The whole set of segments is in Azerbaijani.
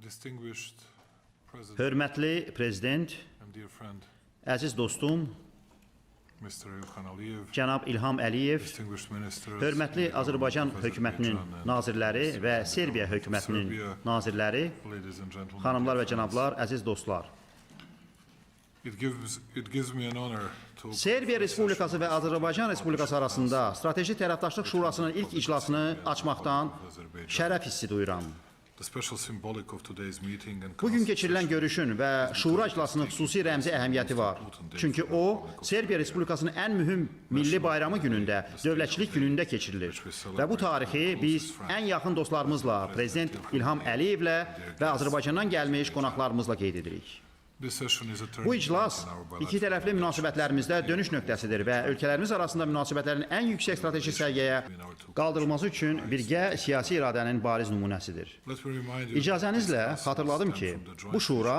Distinguished President Hörmətli Prezident, and dear friend, əziz dostum, Mr. İlhan Əliyev, cənab İlham Əliyev, distinguished ministers, hörmətli Azərbaycan hökumətinin nazirləri və Serbiya hökumətinin nazirləri, ladies and gentlemen, xanımlar və cənablar, əziz dostlar. it gives me an honor to Serbiya Respublikası və Azərbaycan Respublikası arasında Strateji Tərəfdaşlıq Şurasının ilk iclasını açmaqdan şərəf hissi duyuram. the special symbolic of today's meeting and Bugün keçirilən görüşün və şura iclasının xüsusi rəmzi əhəmiyyəti var. Çünki o, Serbiya Respublikasının ən mühüm milli bayramı günündə, dövlətçilik günündə keçirilir. Və bu tarixi biz ən yaxın dostlarımızla, Prezident İlham Əliyevlə və Azərbaycandan gəlmiş qonaqlarımızla qeyd edirik. this session is a turning Bu iclas point in our iki bilateral tərəfli münasibətlərimizdə dönüş nöqtəsidir və ölkələrimiz arasında münasibətlərin ən yüksək strateji səviyyəyə qaldırılması üçün birgə siyasi iradənin bariz nümunəsidir. Let me remind you İcazənizlə xatırladım ki, bu şura,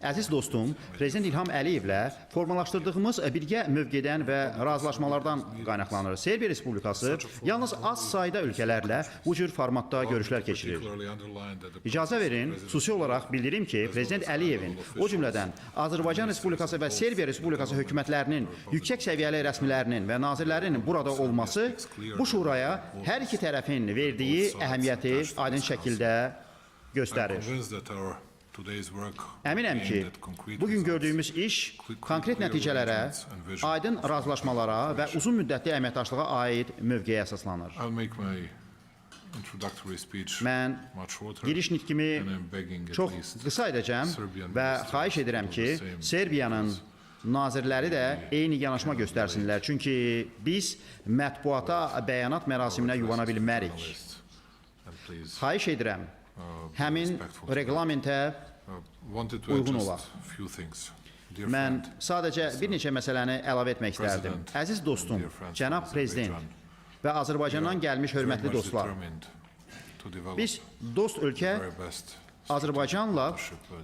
əziz dostum, Prezident İlham Əliyevlə formalaşdırdığımız birgə mövqedən və razılaşmalardan qaynaqlanır. Serbiya Respublikası yalnız az sayda ölkələrlə bu cür formatda görüşlər keçirir. particularly underlined that the İcazə verin, xüsusi olaraq bildirim ki, Prezident Əliyevin, o cümlədən Azərbaycan Respublikası və Serbiya Respublikası hökumətlərinin, yüksək səviyyəli rəsmilərinin və nazirlərinin burada olması bu şuraya hər iki tərəfin verdiyi əhəmiyyəti aydın şəkildə göstərir. convinced that our today's work Əminəm ki, aimed at concrete bugün results, gördüyümüz iş konkret nəticələrə, aydın razılaşmalara və uzun müddətli əməkdaşlığa aid mövqeyə əsaslanır. I'll make my introductory speech Mən much shorter giriş nitqimi and I'm begging at çox least qısa edəcəm Serbian və ministers xahiş edirəm to ki, do the same Serbiyanın nazirləri də eyni yanaşma göstərsinlər. Çünki biz mətbuata bəyanat mərasiminə yuvana bilmərik. and please Xahiş edirəm, həmin reglamentə wanted to uyğun adjust olaq. few things. Dear mən friend, sadəcə bir neçə məsələni əlavə etmək istərdim. Əziz dostum, cənab Prezident və Azərbaycandan gəlmiş very hörmətli much dostlar, determined to develop biz dost the ölkə very best Azərbaycanla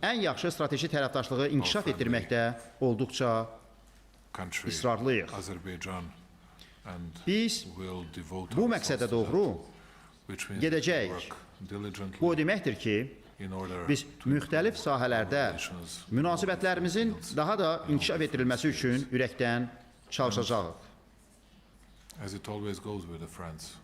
ən yaxşı strateji tərəfdaşlığı inkişaf etdirməkdə olduqca country, israrlıyıq. Azerbaijan, and Biz will devote bu ourselves məqsədə to doğru that, which means gedəcəyik. we work diligently bu o deməkdir ki, in order biz to müxtəlif sahələrdə münasibətlərimizin daha da inkişaf etdirilməsi üçün ürəkdən çalışacağıq. as it always goes with the friends.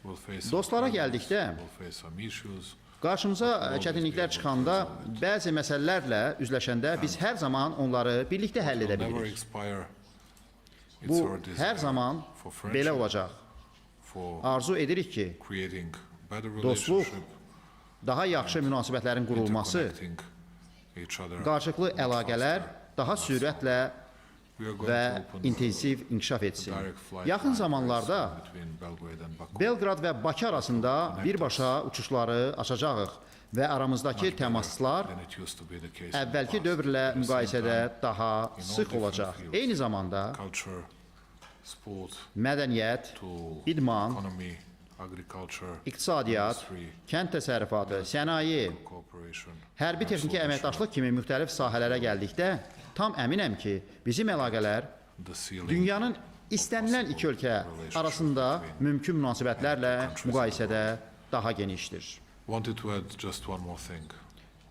We'll face some Dostlara problems, gəldikdə, we'll face some issues. qarşımıza çətinliklər çıxanda, bəzi məsələlərlə üzləşəndə biz hər zaman onları birlikdə həll edə Never bilirik. expire. It's Bu our desire hər zaman for belə friendship, olacaq. for Arzu edirik ki, creating better dostluq, relationship, daha yaxşı münasibətlərin qurulması, interconnecting each other. qarşılıqlı əlaqələr daha sürətlə We are going və to open intensiv inkişaf etsin. direct flight Yaxın lines zamanlarda between Belgrade and Baku. Belqrad və Bakı arasında birbaşa uçuşları açacağıq və aramızdakı təmaslar Than it used to be the case in the əvvəlki past. dövrlə At the same müqayisədə time, daha in all sıx different olacaq. fields, Eyni zamanda culture, sport, mədəniyyət, to idman, economy, agriculture, iqtisadiyyat, industry, kənd təsərrüfatı, sənaye, cooperation, hərbi texniki əməkdaşlıq kimi müxtəlif sahələrə gəldikdə tam əminəm ki, bizim əlaqələr the ceiling dünyanın istənilən iki ölkə arasında mümkün münasibətlərlə müqayisədə daha genişdir. Wanted to add just one more thing.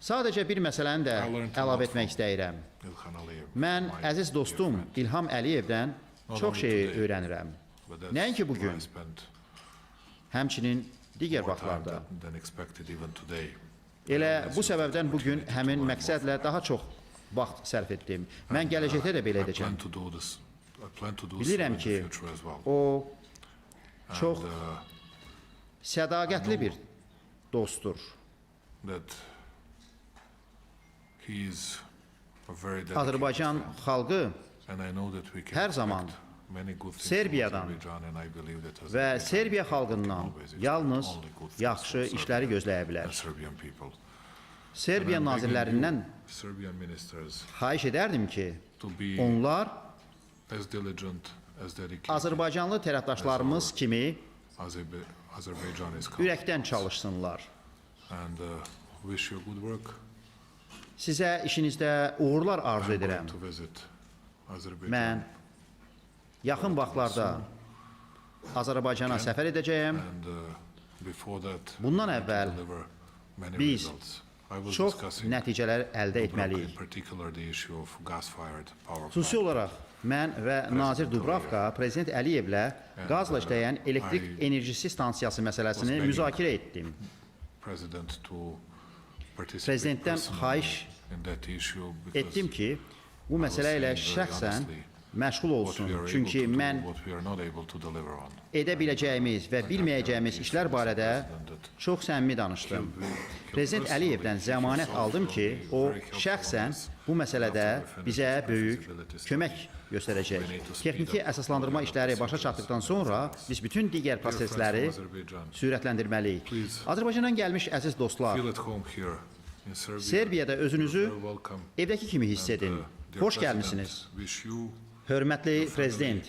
Sadəcə bir məsələni də əlavə etmək istəyirəm. İlhan Əliyev, Mən my əziz dostum dear friend, İlham Əliyevdən çox şeyi öyrənirəm. but that's Nəinki where bugün, I spent həmçinin digər more time vaxtlarda. than expected even today. Elə bu səbəbdən bugün həmin məqsədlə daha çox vaxt sərf etdim. Mən gələcəkdə də belə I plan edəcəm. to do this. I plan to do so in Bilirəm the ki, future as well. o çox And, sədaqətli bir dostdur. that he is a very dedicated Azərbaycan friend. xalqı And I know that we can hər zaman expect many good things Serbiyadan from Azerbaijan, and I believe that və Azerbaijan Serbiya can xalqından always expect yalnız only good things yaxşı from işləri Serbia gözləyə and bilər. Serbian people. Serbiya And I'm begging nazirlərindən you, Serbian ministers, xahiş edərdim ki, to be onlar as diligent, as dedicated Azərbaycanlı tərəfdaşlarımız kimi Azerbaijan is ürəkdən çalışsınlar. and wish you good work. Sizə işinizdə uğurlar arzu I'm going edirəm. to visit Azerbaijan Mən yaxın vaxtlarda Azərbaycana səfər edəcəyəm. and before that Bundan we can əvvəl deliver many biz results. çox nəticələr əldə etməliyik. Xüsusi olaraq mən və Nazir Dubravka Prezident Əliyevlə qazla işləyən elektrik enerjisi stansiyası məsələsini müzakirə etdim. Prezidentdən xahiş etdim ki, bu məsələ ilə şəxsən məşğul olsun. Çünki mən edə biləcəyimiz və bilməyəcəyimiz işlər barədə çox səmimi danışdım. Prezident Əliyevdən zəmanət aldım ki, o şəxsən bu məsələdə bizə böyük kömək göstərəcək. Texniki əsaslandırma işləri başa çatdıqdan sonra biz bütün digər prosesləri sürətləndirməliyik. Azərbaycandan gəlmiş əziz dostlar, Serbiyada özünüzü evdəki kimi hiss edin. Xoş gəlmisiniz. Hörmətli Prezident,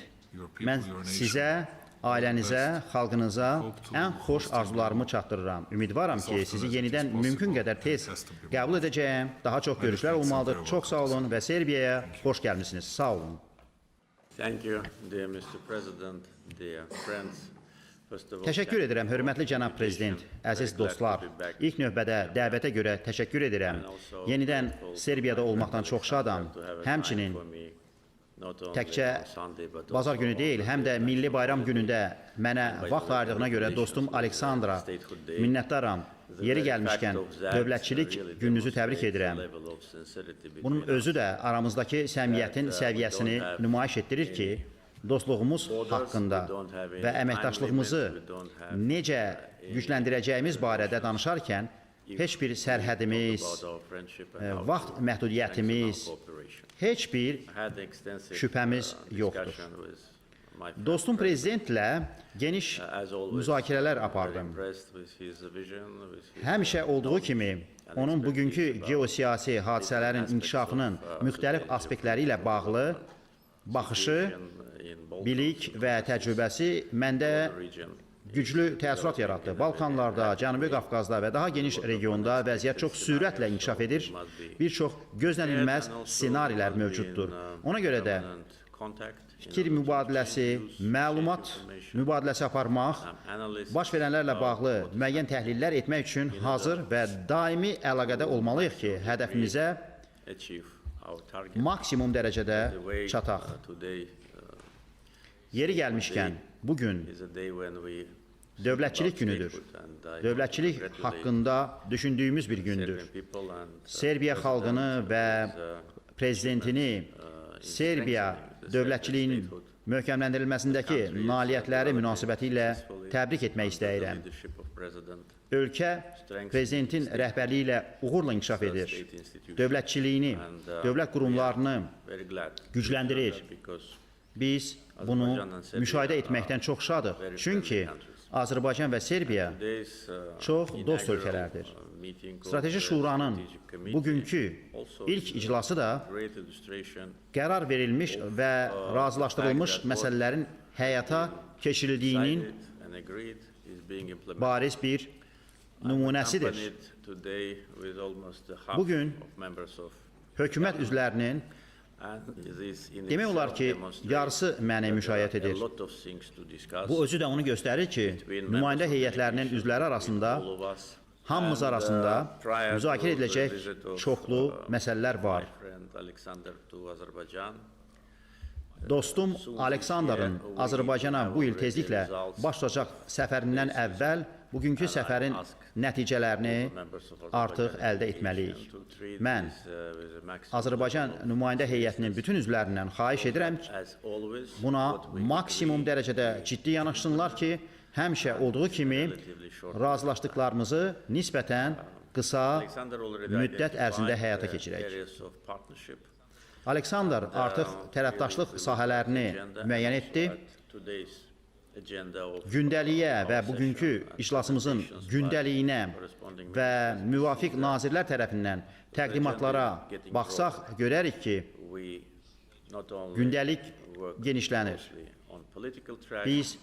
mən sizə, ailənizə, xalqınıza ən xoş arzularımı çatdırıram. Ümidvaram ki, sizi yenidən mümkün qədər tez qəbul edəcəyəm. Daha çox görüşlər olmalıdır. Çox sağ olun və Serbiyaya xoş gəlmisiniz. Sağ olun. Təşəkkür edirəm, hörmətli cənab Prezident, əziz dostlar. İlk növbədə dəvətə görə təşəkkür edirəm. Yenidən Serbiyada olmaqdan çox şadam. Həmçinin təkcə bazar günü deyil, həm də milli bayram günündə mənə vaxt ayırdığına görə dostum Aleksandra minnətdaram. Yeri gəlmişkən dövlətçilik gününüzü təbrik edirəm. Bunun özü də aramızdakı səmiyyətin səviyyəsini nümayiş etdirir ki, dostluğumuz haqqında və əməkdaşlığımızı necə gücləndirəcəyimiz barədə danışarkən heç bir sərhədimiz, vaxt məhdudiyyətimiz, heç bir şübhəmiz yoxdur. Dostum Prezidentlə geniş müzakirələr apardım. Həmişə olduğu kimi, onun bugünkü geosiyasi hadisələrin inkişafının müxtəlif aspektləri ilə bağlı baxışı, bilik və təcrübəsi məndə güclü təəssürat yaratdı. Balkanlarda, Cənubi Qafqazda və daha geniş regionda vəziyyət çox sürətlə inkişaf edir. Bir çox gözlənilməz ssenarilər mövcuddur. Ona görə də fikir mübadiləsi, məlumat mübadiləsi aparmaq, baş verənlərlə bağlı müəyyən təhlillər etmək üçün hazır və daimi əlaqədə olmalıyıq ki, hədəfimizə maksimum dərəcədə çataq. Yeri gəlmişkən, bugün dövlətçilik günüdür. Dövlətçilik haqqında düşündüyümüz bir gündür. Serbiya xalqını və prezidentini Serbiya dövlətçiliyinin möhkəmləndirilməsindəki nailiyyətləri münasibəti ilə təbrik etmək istəyirəm. Ölkə prezidentin rəhbərliyi ilə uğurla inkişaf edir. Dövlətçiliyini, dövlət qurumlarını gücləndirir. Biz bunu müşahidə etməkdən çox şadıq. Çünki Azərbaycan və Serbiya çox dost ölkələrdir. Strateji Şuranın bugünkü ilk iclası da qərar verilmiş və razılaşdırılmış məsələlərin həyata keçirildiyinin bariz bir nümunəsidir. Bugün hökumət üzvlərinin demək olar ki, yarısı məni müşayiət edir. Bu özü də onu göstərir ki, nümayəndə heyətlərinin üzvləri arasında, hamımız arasında müzakirə ediləcək çoxlu məsələlər var. Dostum Aleksandrın Azərbaycana bu il tezliklə baş tutacaq səfərindən əvvəl bugünkü səfərin nəticələrini artıq əldə etməliyik. Mən Azərbaycan nümayəndə heyətinin bütün üzvlərindən xahiş edirəm ki, buna maksimum dərəcədə ciddi yanaşsınlar ki, həmişə olduğu kimi razılaşdıqlarımızı nisbətən qısa müddət ərzində həyata keçirək. Aleksandr artıq tərəfdaşlıq sahələrini müəyyən etdi. Gündəliyə və bugünkü iclasımızın gündəliyinə və müvafiq nazirlər tərəfindən təqdimatlara baxsaq, görərik ki, gündəlik genişlənir. Biz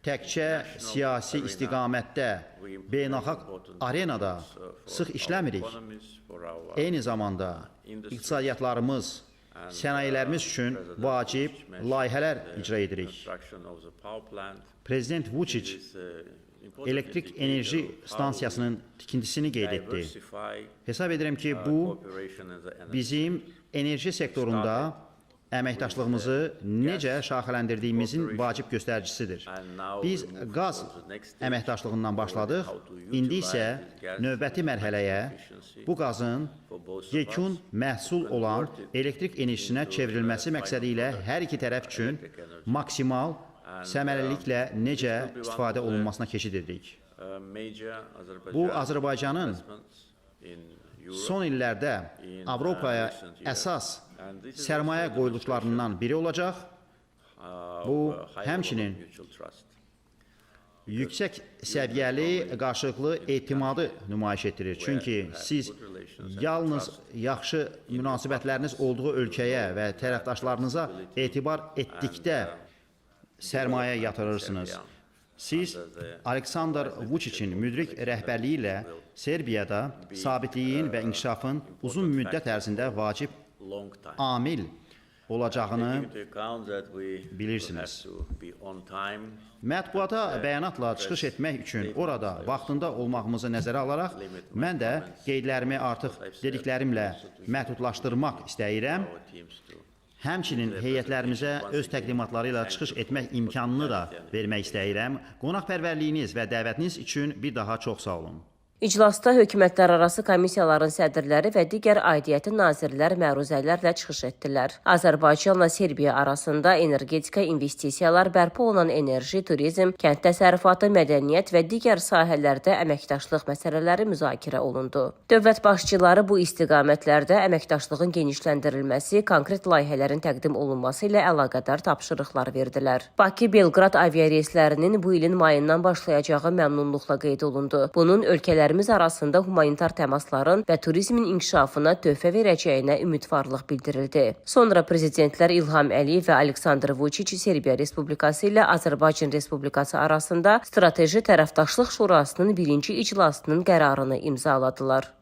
təkcə siyasi istiqamətdə, beynəlxalq arenada sıx işləmirik. Eyni zamanda iqtisadiyyatlarımız, sənayelərimiz üçün vacib layihələr icra edirik. Prezident Vučić elektrik enerji stansiyasının tikintisini qeyd etdi. Hesab edirəm ki, bu bizim enerji sektorunda əməkdaşlığımızı necə şaxələndirdiyimizin vacib göstəricisidir. Biz qaz əməkdaşlığından başladıq, indi isə növbəti mərhələyə bu qazın yekun məhsul olan elektrik enerjisinə çevrilməsi məqsədi ilə hər iki tərəf üçün maksimal səmərəliliklə necə istifadə olunmasına keçid edirik. Bu, Azərbaycanın son illərdə Avropaya əsas sərmayə qoyuluşlarından biri olacaq. Bu, həmçinin yüksək səviyyəli qarşılıqlı etimadı nümayiş etdirir. Çünki siz yalnız yaxşı münasibətləriniz olduğu ölkəyə və tərəfdaşlarınıza etibar etdikdə sərmayə yatırırsınız. Siz Aleksandr Vučićin müdrik rəhbərliyi ilə Serbiyada sabitliyin və inkişafın uzun müddət ərzində vacib amil olacağını bilirsiniz. Mətbuata bəyanatla çıxış etmək üçün orada vaxtında olmağımızı nəzərə alaraq, mən də qeydlərimi artıq dediklərimlə məhdudlaşdırmaq istəyirəm. Həmçinin heyətlərimizə öz təqdimatları ilə çıxış etmək imkanını da vermək istəyirəm. Qonaqpərvərliyiniz və dəvətiniz üçün bir daha çox sağ olun. İclasda hökumətlərarası komissiyaların sədrləri və digər aidiyyəti nazirlər məruzələrlə çıxış etdilər. Azərbaycanla Serbiya arasında energetika, investisiyalar, bərpa olunan enerji, turizm, kənd təsərrüfatı, mədəniyyət və digər sahələrdə əməkdaşlıq məsələləri müzakirə olundu. Dövlət başçıları bu istiqamətlərdə əməkdaşlığın genişləndirilməsi, konkret layihələrin təqdim olunması ilə əlaqədar tapşırıqlar verdilər. Bakı-Belqrad aviareyslərinin bu ilin mayından başlayacağı məmnunluqla qeyd olundu. Bunun ölkələrimiz arasında humanitar təmasların və turizmin inkişafına töhfə verəcəyinə ümidvarlıq bildirildi. Sonra prezidentlər İlham Əliyev və Aleksandr Vučić Serbiya Respublikası ilə Azərbaycan Respublikası arasında strateji tərəfdaşlıq şurasının birinci iclasının qərarını imzaladılar.